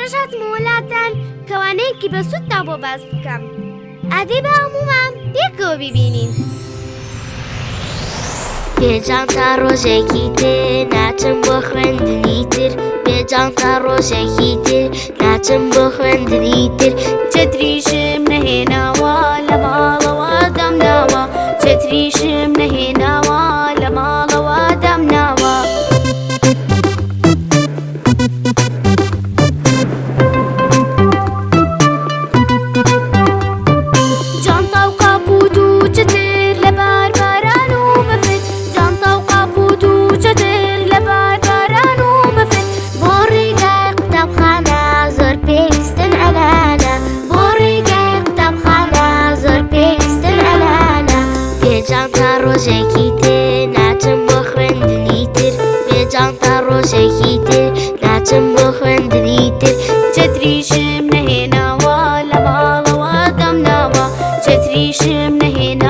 منیش هاتمە وڵاتان کەوانەیەکی بەسوودتا بۆ باس بکەم. ئادەی بە هەمومان پێکەوە ببینین. بێجان تا ڕۆژێکی تر ناچم بۆ خوێندنی تر، بێجان تا ڕۆژێکی تر ناچم بۆ خوێندنی تر. چەتریشم نەهێناوە لە ماڵەوە دەمناوە، چەتریشم نەهێناوە لە ماڵەوە دەمناوە. جانتا و قاپوت و چتر لەبار باران و بەفر، جانتا و قاپوت و چتر لەبار باران و بەفر. بۆ ڕێگای قوتابخانە زۆر پێویستن ئەلانە، بۆ ڕێگای قوتابخانە زۆر پێویستن ئەلانە. بێجان تا ڕۆژێکی تر ناچم بۆ خوێندنی تر، بێجان تا ڕۆژێکی تر ناچم بۆ خوێندنی تر. چەتریشم نەهێناوە لە ماڵەوە دەمناوە، چەتریشم نەهێناوە